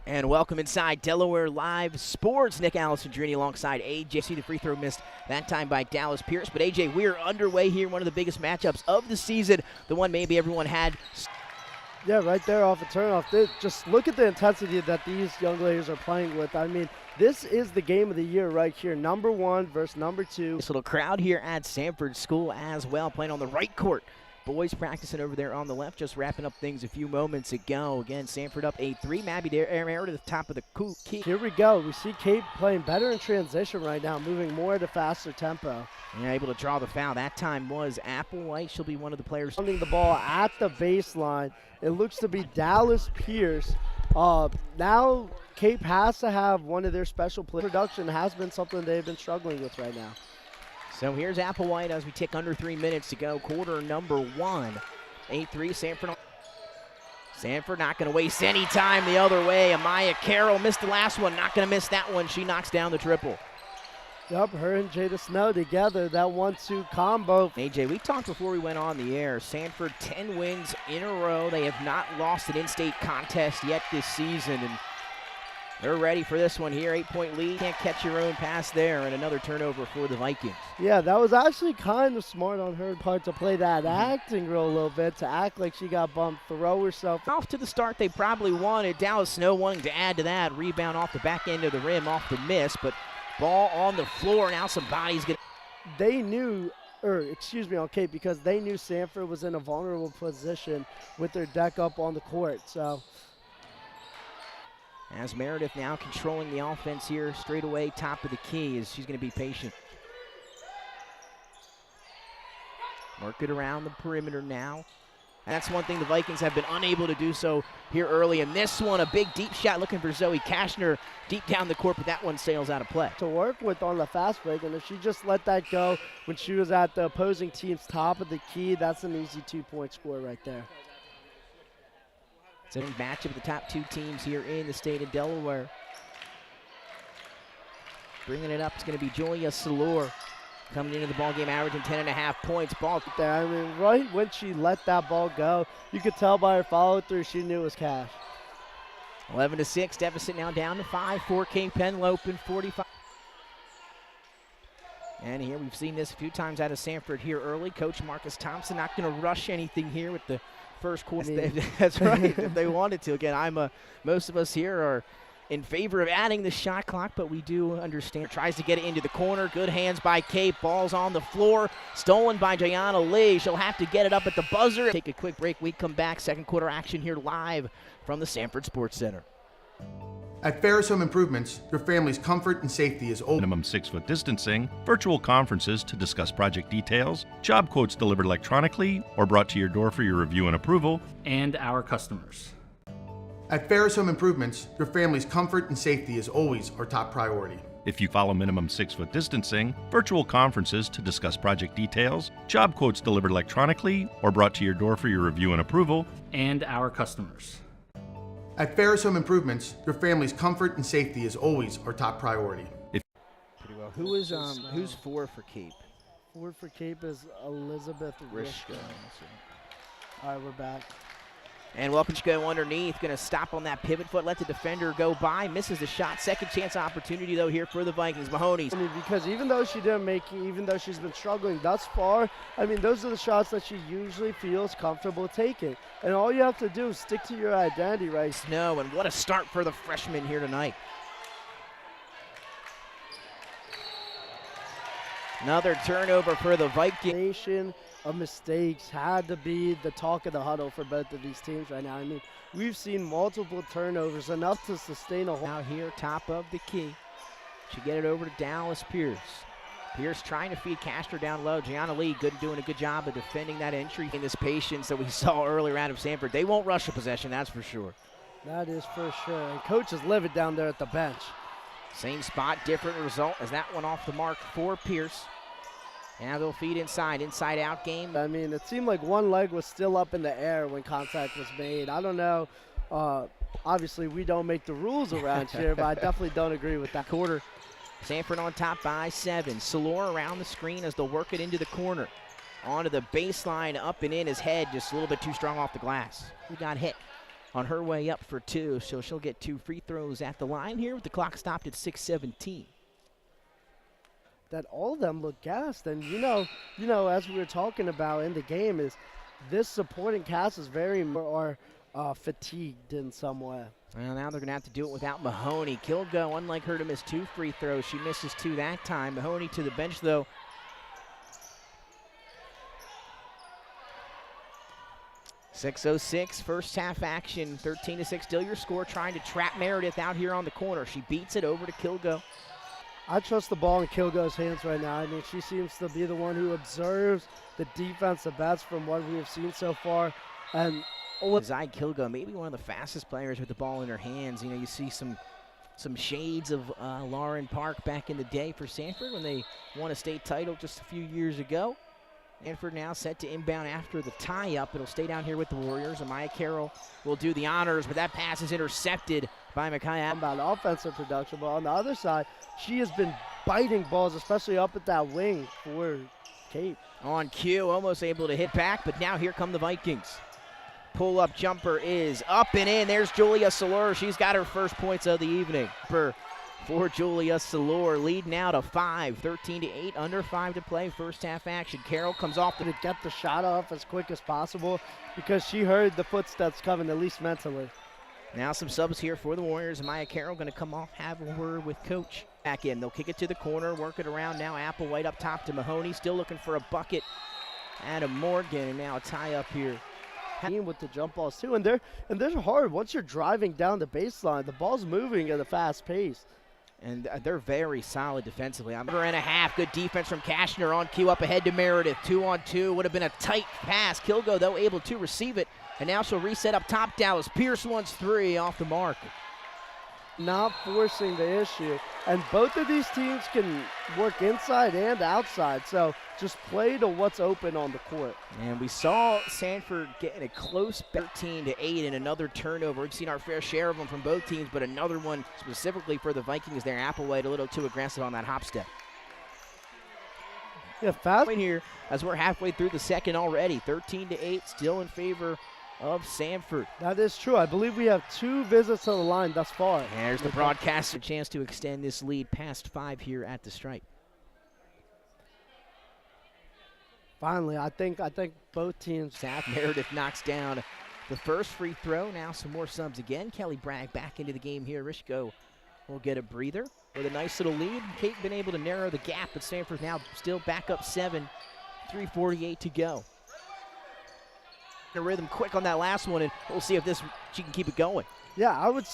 And welcome inside Delaware Live Sports. Nick Alessandrini alongside AJ. See the free throw missed that time by Dallas Pierce. But AJ, we are underway here. One of the biggest matchups of the season. The one maybe everyone had. Yeah, right there off a turnoff. Just look at the intensity that these young ladies are playing with. I mean, this is the game of the year right here. Number 1 versus number 2. This little crowd here at Sanford School as well, playing on the right court. Boys practicing over there on the left, just wrapping up things a few moments ago. Again, Sanford up 8-3. Mabbie Air to the top of the key. Here we go. We see Kate playing better in transition right now, moving more at a faster tempo. And able to draw the foul. That time was Applewhite. She'll be one of the players. Funding the ball at the baseline. It looks to be Dallas Pierce. Now Cape has to have one of their special play. Production has been something they've been struggling with right now. So here's Applewhite as we tick under 3 minutes to go. Quarter number 1. 8-3 Sanford. Sanford not going to waste any time the other way. Amaya Carroll missed the last one. Not going to miss that one. She knocks down the triple. Yep, her and Jada Snow together, that 1-2 combo. AJ, we talked before we went on the air. Sanford 10 wins in a row. They have not lost an in-state contest yet this season, and they're ready for this one here. 8-point lead. Can't catch your own pass there, and another turnover for the Vikings. Yeah, that was actually kind of smart on her part to play that acting role a little bit, to act like she got bumped, throw herself. Off to the start they probably wanted. Dallas Snow wanting to add to that. Rebound off the back end of the rim off the miss, but ball on the floor. Now somebody's going to. They knew, on Cape, because they knew Sanford was in a vulnerable position with their deck up on the court. So, as Meredith now controlling the offense here straight away, top of the key, as she's going to be patient. Work it around the perimeter now. That's one thing the Vikings have been unable to do so here early. And this one, a big deep shot looking for Zoe Kashner deep down the court, but that one sails out of play. To work with on the fast break, and if she just let that go when she was at the opposing team's top of the key, that's an easy 2-point score right there. It's a matchup of the top 2 teams here in the state of Delaware. Bringing it up, it's going to be Julia Salor. Coming into the ball game, averaging 10.5 points. Ball there. I mean, right when she let that ball go, you could tell by her follow-through she knew it was cash. 11-6, deficit now down to 5 for Cape Henlopen, 45. And here we've seen this a few times out of Sanford here early. Coach Marcus Thompson not going to rush anything here with the first quarter. That's right, if they wanted to. Again, most of us here are in favor of adding the shot clock, but we do understand. Tries to get it into the corner. Good hands by Cape. Ball's on the floor. Stolen by Jayana Lee. She'll have to get it up at the buzzer. Take a quick break. We come back. Second quarter action here live from the Sanford Sports Center. At Ferris Home Improvements, your family's comfort and safety is always minimum 6-foot distancing, virtual conferences to discuss project details, job quotes delivered electronically or brought to your door for your review and approval, and our customers. At Ferris Home Improvements, your family's comfort and safety is always our top priority. If you follow minimum 6-foot distancing, virtual conferences to discuss project details, job quotes delivered electronically or brought to your door for your review and approval, and our customers. At Ferris Home Improvements, your family's comfort and safety is always our top priority. Pretty well. Who's 4 for Cape? 4 for Cape is Elizabeth Rishko. All right, we're back. And welcome to go underneath. Going to stop on that pivot foot. Let the defender go by. Misses the shot. Second chance opportunity, though, here for the Vikings. Mahoney's. I mean, because even though she didn't make it, even though she's been struggling thus far, I mean, those are the shots that she usually feels comfortable taking. And all you have to do is stick to your identity, right? Snow, and what a start for the freshman here tonight. Another turnover for the Vikings. Of mistakes had to be the talk of the huddle for both of these teams right now. I mean, we've seen multiple turnovers, enough to sustain a whole. Now here, top of the key. She get it over to Dallas Pierce. Pierce trying to feed Castro down low. Gianna Lee doing a good job of defending that entry. In this patience that we saw earlier out of Sanford. They won't rush a possession, that's for sure. That is for sure. And coach is livid down there at the bench. Same spot, different result as that one off the mark for Pierce. Now they'll feed inside out game. I mean, it seemed like one leg was still up in the air when contact was made. I don't know. Obviously, we don't make the rules around here, but I definitely don't agree with that. Quarter. Sanford on top by 7. Salor around the screen as they'll work it into the corner. Onto the baseline, up and in. His head just a little bit too strong off the glass. He got hit. on her way up for 2, so she'll get 2 free throws at the line here with the clock stopped at 6:17. That all of them look gassed, and you know, as we were talking about in the game, is this supporting cast is very more fatigued in some way. Well, now they're going to have to do it without Mahoney. Kilgo, unlike her, to miss 2 free throws. She misses 2 that time. Mahoney to the bench, though. .606, first half action, 13-6. Still your score, trying to trap Meredith out here on the corner. She beats it over to Kilgo. I trust the ball in Kilgo's hands right now. I mean, she seems to be the one who observes the defense the best from what we have seen so far. And Zai Kilgo, maybe one of the fastest players with the ball in her hands. You know, you see some shades of Lauren Park back in the day for Sanford when they won a state title just a few years ago. Sanford now set to inbound after the tie-up. It'll stay down here with the Warriors. Amaya Carroll will do the honors, but that pass is intercepted by Micaiah. About offensive production, but on the other side, she has been biting balls, especially up at that wing for Kate. On cue, almost able to hit back, but now here come the Vikings. Pull-up jumper is up and in. There's Julia Salur. She's got her first points of the evening. For Julia Salur, lead now to 5, 13-8, under 5 to play, first half action. Carroll comes off to get the shot off as quick as possible because she heard the footsteps coming, at least mentally. Now some subs here for the Warriors. Maya Carroll going to come off, have a word with coach. Back in, they'll kick it to the corner, work it around now. Applewhite up top to Mahoney, still looking for a bucket. Adam Morgan, and now a tie up here. With the jump balls too, and they're hard. Once you're driving down the baseline, the ball's moving at a fast pace. And they're very solid defensively. I'm and a half. Good defense from Kashner on cue up ahead to Meredith. 2-on-2 would have been a tight pass. Kilgo, though, able to receive it. And now she'll reset up top. Dallas Pierce wants 3 off the mark. Not forcing the issue. And both of these teams can work inside and outside. So just play to what's open on the court. And we saw Sanford getting a close 13-8 and another turnover. We've seen our fair share of them from both teams, but another one specifically for the Vikings there. Applewhite a little too aggressive on that hop step. Yeah, fast in here as we're halfway through the second already. 13-8, still in favor of Sanford. That is true. I believe we have 2 visits to the line thus far. There's the broadcaster, chance to extend this lead past 5 here at the stripe. Finally, I think both teams. South Meredith knocks down the first free throw. Now some more subs again. Kelly Bragg back into the game here. Rishko will get a breather with a nice little lead. Kate been able to narrow the gap, but Sanford now still back up 7. 3:48 to go. A rhythm quick on that last one, and we'll see if she can keep it going. Yeah, I would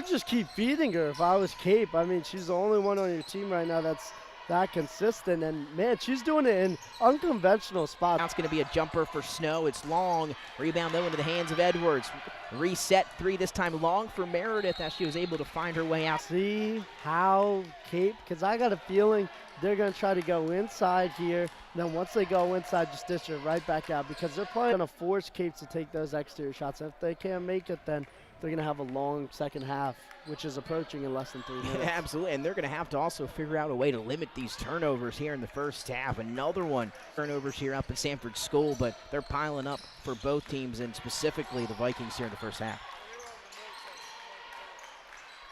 just keep feeding her if I was Cape. I mean, she's the only one on your team right now that's that consistent, and man, she's doing it in unconventional spots. Now it's going to be a jumper for Snow. It's long. Rebound, though, into the hands of Edwards. Reset 3 this time long for Meredith as she was able to find her way out. See how Cape, because I got a feeling they're going to try to go inside here. Then once they go inside, just dish it right back out because they're probably going to force Cape to take those exterior shots. And if they can't make it, then they're going to have a long second half, which is approaching in less than 3 minutes. Absolutely, and they're going to have to also figure out a way to limit these turnovers here in the first half. Another one, turnovers here up at Sanford School, but they're piling up for both teams and specifically the Vikings here in the first half.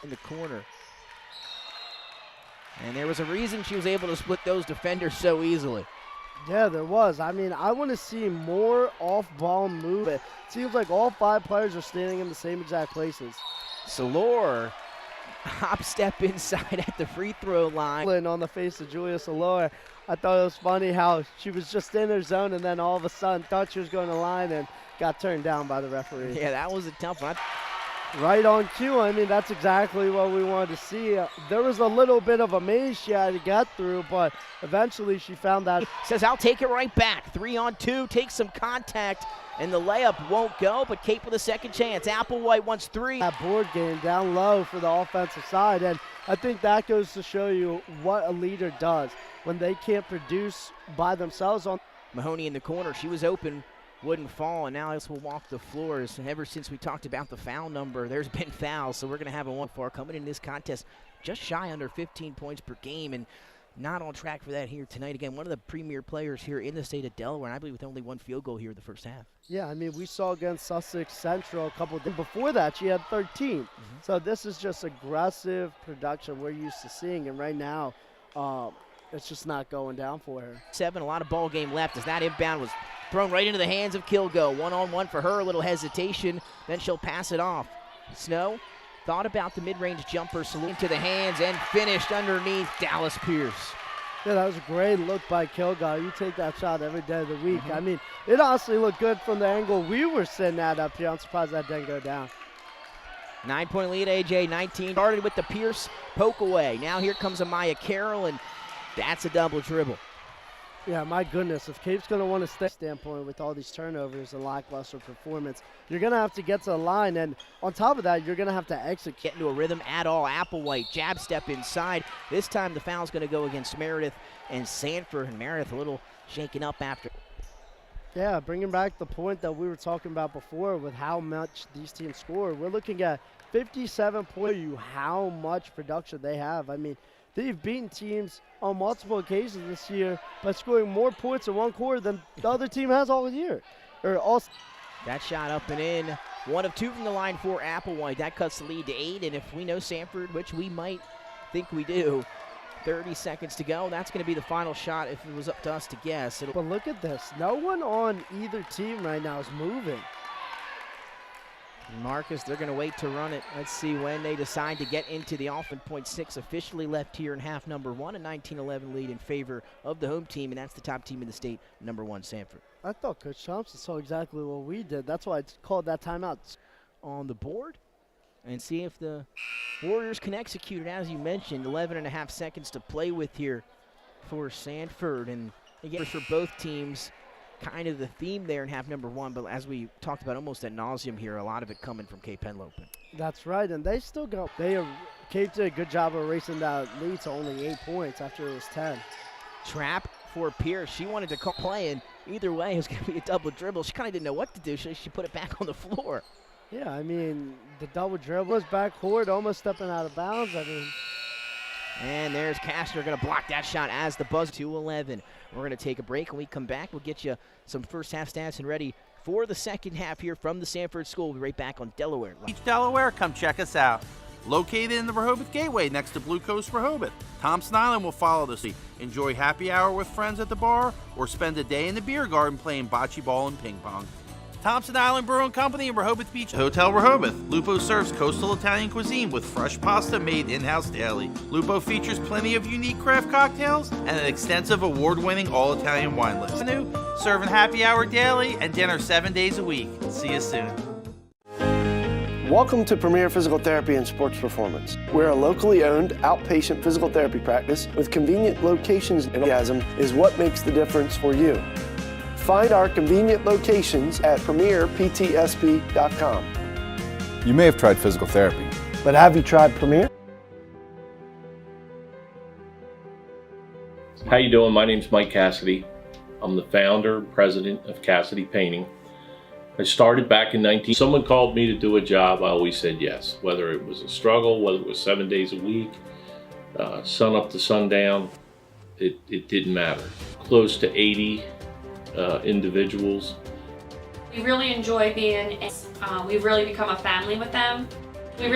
In the corner. And there was a reason she was able to split those defenders so easily. Yeah, there was. I mean, I want to see more off-ball movement. It seems like all 5 players are standing in the same exact places. Salor, hop step inside at the free throw line. On the face of Julia Salor. I thought it was funny how she was just in her zone and then all of a sudden thought she was going to line and got turned down by the referee. Yeah, that was a tough one. Right on cue. I mean, that's exactly what we wanted to see. There was a little bit of a maze she had to get through, but eventually she found that. Says, I'll take it right back. 3-on-2, takes some contact, and the layup won't go, but Cape with a second chance. Applewhite wants 3. That board game down low for the offensive side, and I think that goes to show you what a leader does when they can't produce by themselves. Mahoney in the corner. She was open. Wouldn't fall, and now this will walk the floors. Ever since we talked about the foul number, there's been fouls, so we're going to have a 1-4 coming in this contest just shy under 15 points per game. And not on track for that here tonight. Again, one of the premier players here in the state of Delaware, and I believe with only one field goal here in the first half. Yeah, I mean, we saw against Sussex Central a couple of days before that, she had 13. So this is just aggressive production we're used to seeing, and right now it's just not going down for her. 7, a lot of ball game left as that inbound was thrown right into the hands of Kilgo. One-on-one for her, a little hesitation, then she'll pass it off. Snow thought about the mid-range jumper, salute into the hands, and finished underneath Dallas Pierce. Yeah, that was a great look by Kilgore. You take that shot every day of the week. I mean, it honestly looked good from the angle we were sitting at up here. I'm surprised that didn't go down. 9-point lead, AJ, 19. Started with the Pierce poke away. Now here comes Amaya Carroll, and that's a double dribble. Yeah, my goodness, if Cape's going to want to stay standpoint with all these turnovers and lackluster performance, you're going to have to get to the line, and on top of that, you're going to have to execute. Get into a rhythm at all. Applewhite, jab step inside. This time the foul's going to go against Meredith and Sanford, and Meredith a little shaken up after. Yeah, bringing back the point that we were talking about before with how much these teams score. We're looking at 57 points, how much production they have. I mean, they've beaten teams on multiple occasions this year by scoring more points in one quarter than the other team has all year. That shot up and in. 1 of 2 from the line for Applewhite. That cuts the lead to 8, and if we know Sanford, which we might think we do, 30 seconds to go. That's going to be the final shot if it was up to us to guess. But look at this. No one on either team right now is moving. Marcus, they're going to wait to run it. Let's see when they decide to get into the offense. 0.6 officially left here in half number 1, a 19-11 lead in favor of the home team, and that's the top team in the state, number 1, Sanford. I thought Coach Thompson saw exactly what we did. That's why I called that timeout. On the board, and see if the Warriors can execute it. As you mentioned, 11.5 seconds to play with here for Sanford, and again for both teams, kind of the theme there in half number 1, but as we talked about almost ad nauseum here, a lot of it coming from Cape Henlopen. That's right, and they still go. Cape did a good job of erasing that lead to only 8 points after it was 10. Trap for Pierce. She wanted to call play, and either way, it was going to be a double dribble. She kind of didn't know what to do, so she put it back on the floor. Yeah, I mean, the double dribble was backcourt, almost stepping out of bounds. I mean, and there's Castro going to block that shot as the buzz. 2-11. We're going to take a break. When we come back, we'll get you some first half stats and ready for the second half here from the Sanford School. We'll be right back on Delaware Live. Beach, Delaware, come check us out. Located in the Rehoboth Gateway next to Blue Coast Rehoboth. Thompson Island will follow the sea. Enjoy happy hour with friends at the bar or spend a day in the beer garden playing bocce ball and ping pong. Thompson Island Brewing Company in Rehoboth Beach, Hotel Rehoboth. Lupo serves coastal Italian cuisine with fresh pasta made in-house daily. Lupo features plenty of unique craft cocktails and an extensive award-winning all-Italian wine list. Serving happy hour daily and dinner 7 days a week. See you soon. Welcome to Premier Physical Therapy and Sports Performance. We're a locally owned outpatient physical therapy practice with convenient locations. Enthusiasm is what makes the difference for you. Find our convenient locations at premierptsp.com. You may have tried physical therapy, But have you tried Premier? How you doing? My name's Mike Cassidy. I'm the founder and president of Cassidy Painting. I started back in 19. Someone called me to do a job, I always said yes. Whether it was a struggle, whether it was 7 days a week, sun up to sundown, it didn't matter. Close to 80 individuals. We really enjoy being, we've really become a family with them. We really